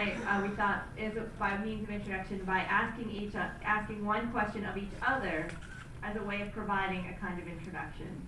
we thought, by means of introduction, by asking one question of each other as a way of providing a kind of introduction.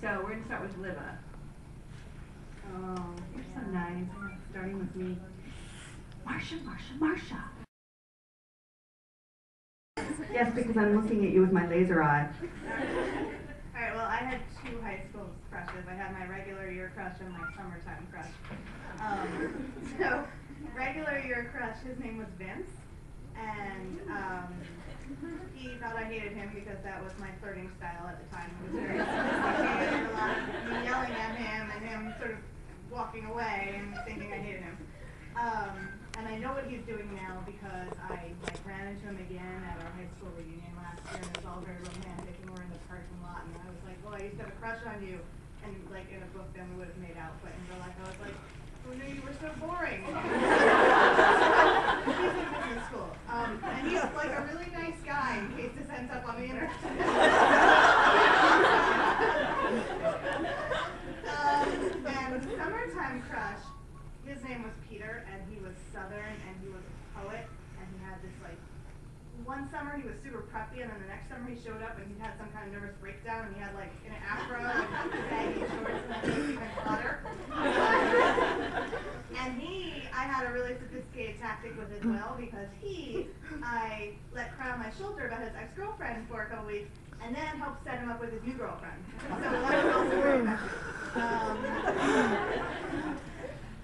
So we're going to start with Libba. Oh, you're so nice. Starting with me. Marsha. Yes, because I'm looking at you with my laser eye. Alright, well, I had two high school crushes. I had my regular year crush and my summertime crush. So, regular year crush, his name was Vince, and he thought I hated him because that was my flirting style at the time. It was very sophisticated, and a lot of me yelling at him and him sort of walking away and thinking I hated him. And I know what he's doing now because I ran into him again at our high school reunion last year, and it was all very romantic, and we're in the parking lot, and I was like, well, I used to have a crush on you, and like in a book then we would have made out, but in real life I was like, who knew you were so boring? He's in business school, and he's like a really nice guy in case this ends up on the internet. And summertime crush, his name was Peter, and he was Southern, and he was a poet, and he had this, like, one summer he was super preppy, and then the next summer he showed up, and he had some kind of nervous breakdown, and he had, like, an afro, and baggy shorts, and then he was even hotter. And I had a really sophisticated tactic with as well, because I let cry on my shoulder about his ex-girlfriend for a couple weeks, and then helped set him up with his new girlfriend. So that was also very effective.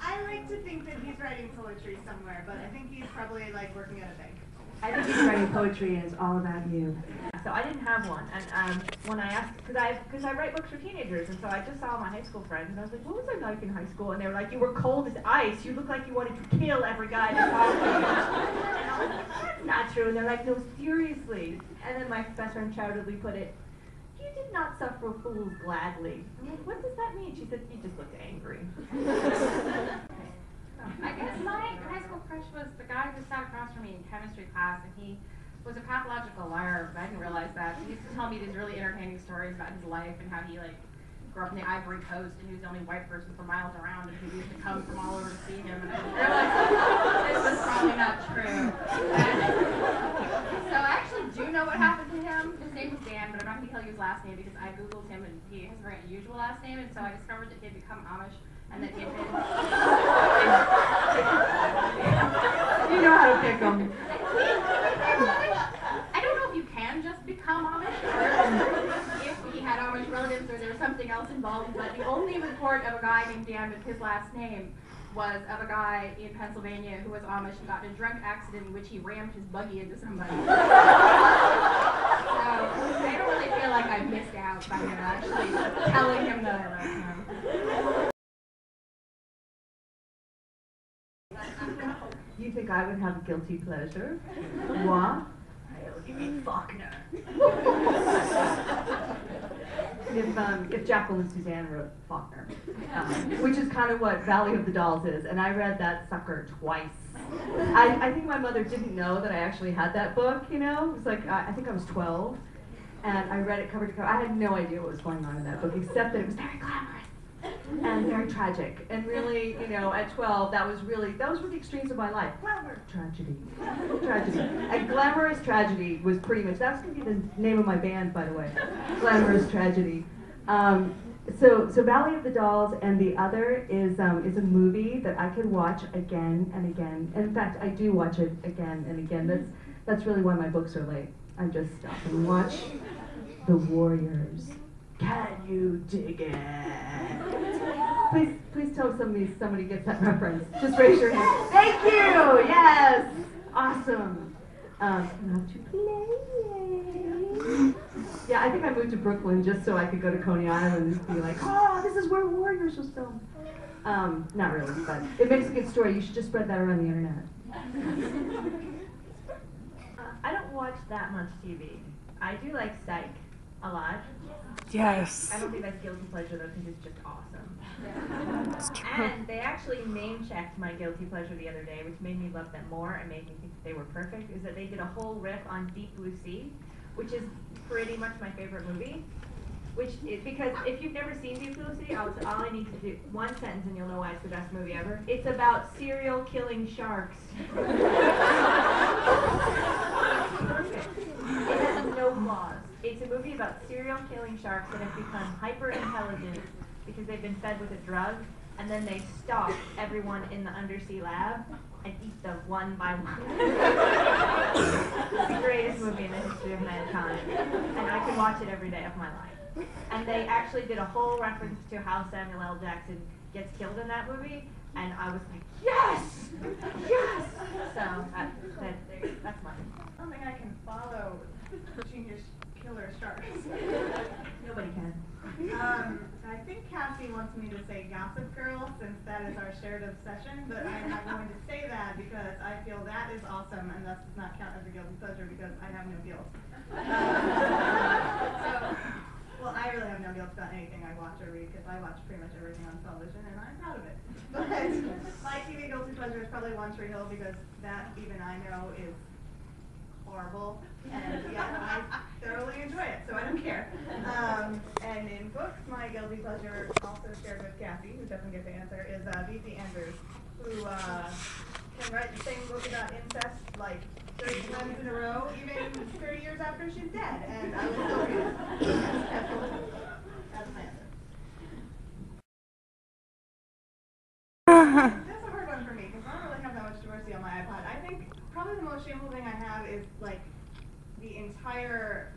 I like to think that he's writing poetry somewhere, but I think he's probably like working at a bank. I think he's writing poetry and it's all about you. So I didn't have one, and when I asked, because I write books for teenagers, and so I just saw my high school friends, and I was like, what was I like in high school? And they were like, you were cold as ice. You looked like you wanted to kill every guy that talked to you. And I was like, that's not true. And they're like, no, seriously. And then my best friend charitably put it, you did not suffer fools gladly. I'm like, what does that mean? She said, you just looked angry. I guess my high school crush was the guy who sat across from me in chemistry class, and he was a pathological liar, but I didn't realize that. He used to tell me these really entertaining stories about his life and how he grew up in the Ivory Coast, and he was the only white person for miles around, and people used to come from all over to see him, and I realized this was probably not true. So I actually do know what happened to him. His name was Dan, but I'm not going to tell you his last name because I googled him, and he has a very unusual last name, and so I discovered that he had become Amish. And that he had been... You know how to pick them. I don't know if you can just become Amish, or if he had Amish relatives, or there was something else involved, but the only report of a guy named Dan with his last name was of a guy in Pennsylvania who was Amish and got in a drunk accident in which he rammed his buggy into somebody. So I don't really feel like I missed out by him actually telling him that I liked him. You think I would have a guilty pleasure? What? You mean Faulkner. If Jacqueline Suzanne wrote Faulkner, which is kind of what Valley of the Dolls is, and I read that sucker twice. I think my mother didn't know that I actually had that book, you know? It was like, I think I was 12, and I read it cover to cover. I had no idea what was going on in that book, except that it was very glamorous and very tragic. And really, you know, at 12, those were the extremes of my life. Glamour, tragedy. And glamorous tragedy was pretty much, that's going to be the name of my band, by the way. Glamorous tragedy. So Valley of the Dolls, and the other is a movie that I could watch again and again. And in fact, I do watch it again and again. That's really why my books are late. I just stop and watch The Warriors. Can you dig it? Please tell somebody gets that reference. Just raise your hand. Thank you. Yes. Awesome. Not to play. Yeah, I think I moved to Brooklyn just so I could go to Coney Island and be like, oh, this is where Warriors was filmed. Not really, but it makes a good story. You should just spread that around the internet. I don't watch that much TV. I do like Psych a lot. Yes. I don't think that's guilty pleasure though, because it's just awesome. That's true. And they actually name-checked my guilty pleasure the other day, which made me love them more and made me think that they were perfect, is that they did a whole riff on Deep Blue Sea, which is pretty much my favorite movie. Which is because if you've never seen Deep Blue Sea, all I need to do one sentence and you'll know why it's the best movie ever. It's about serial killing sharks. Perfect. It has no flaws. It's a movie about serial killing sharks that have become hyper intelligent because they've been fed with a drug, and then they stalk everyone in the undersea lab and eat them one by one. It's the greatest movie in the history of mankind, and I could watch it every day of my life. And they actually did a whole reference to how Samuel L. Jackson gets killed in that movie, and I was like, yes! Yes! So, that's mine. I don't think I can follow Genius Killer Sharks. Nobody can. I think Cassie wants me to say Gossip Girl, since that is our shared obsession, but I'm not going to say that because I feel that is awesome, and thus does not count as a guilty pleasure because I have no guilt. Well, I really have no guilt about anything I watch or read because I watch pretty much everything on television, and I'm proud of it. But my TV guilty pleasure is probably One Tree Hill because that even I know is horrible, and yet I thoroughly enjoy it, so I don't care. And in books, my guilty pleasure, also shared with Cassie, who doesn't get the answer, is V.C. Andrews, who can write the same book about incest like 30 times in a row, even 30 years after she's dead, and I will still read it. That's my answer. That's a hard one for me, because I don't really have that much diversity on my iPod. I think probably the most shameful thing I have is like the entire,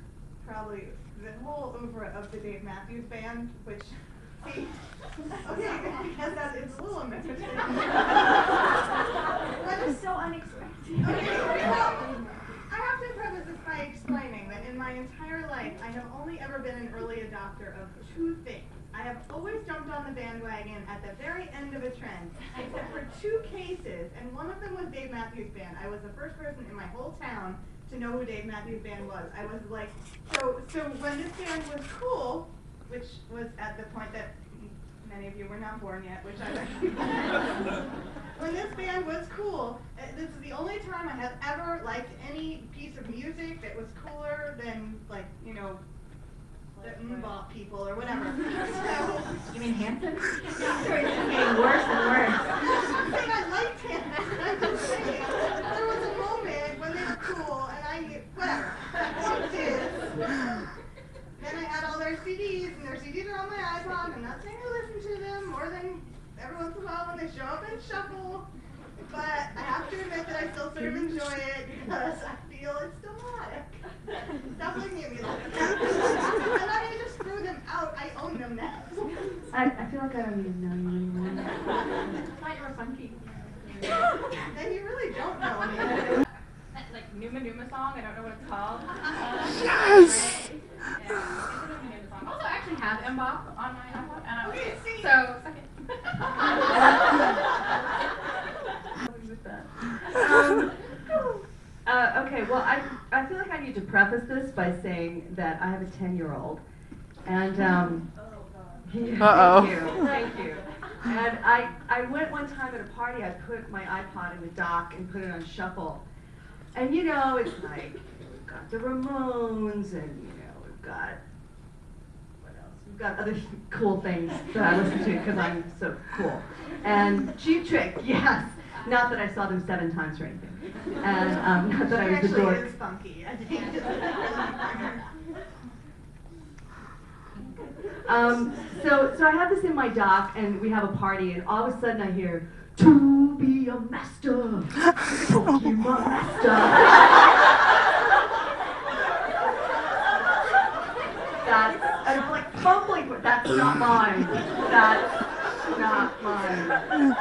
probably the whole oeuvre of the Dave Matthews Band, which, see, okay, because that is a little embarrassing. That is so unexpected. Okay, well, I have to preface this by explaining that in my entire life, I have only ever been an early adopter of two things. I have always jumped on the bandwagon at the very end of a trend, except for two cases, and one of them was Dave Matthews Band. I was the first person in my whole town to know who Dave Matthews Band was. I was like, so when this band was cool, which was at the point that many of you were not born yet, which I recognize. When this band was cool, this is the only time I have ever liked any piece of music that was cooler than, like, you know, the Mbop people or whatever. So, You mean Hanson? It's getting worse and worse. I'm saying I liked him. I'm just saying, there was a moment when they were cool, and I knew, whatever. Point is, then I had all their CDs, and their CDs are on my iPod. I'm not saying I listen to them more than every once in a while when they show up in Shuffle, but I have to admit that I still sort of enjoy it because I feel it's demonic. Stop looking at me like that. I'm not going to just screw them out. I own them now. I feel like I don't even know you anymore. I thought you were funky. Then you really don't know me. That, like, Numa Numa song, I don't know what it's called. Yes! Yeah, it's a Numa Numa song. Also, I actually have Mbop on my iPod, and Okay, see. so, suck it. Okay, well, I feel like I need to preface this by saying that I have a 10-year-old, and Uh-oh. Thank you. And I went one time at a party. I put my iPod in the dock and put it on shuffle, and you know, it's like we've got the Ramones, and you know, we've got what else? We've got other cool things that I listen to because I'm so cool. And Cheap Trick, yes. Not that I saw them 7 times or anything. And not that I was a dork. Actually, is funky. I think. So I have this in my dock, and we have a party, and all of a sudden I hear, "To be a master, Pokemon master." And I'm like fumbling, but that's not mine. That's not mine.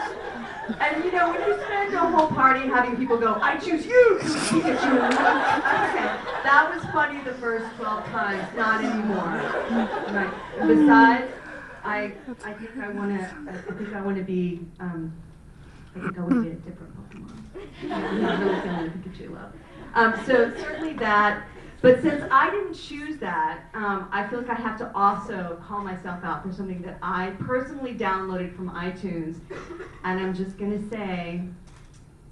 And you know, when you spend a whole party having people go, "I choose you, Pikachu." Okay, that was funny the first 12 times, not anymore. Right. Besides, I think I want to be a different Pokemon. I'm not really feeling the Pikachu love. So certainly that. But since I didn't choose that, I feel like I have to also call myself out for something that I personally downloaded from iTunes, and I'm just gonna say,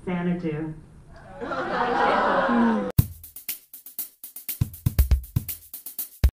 Xanadu.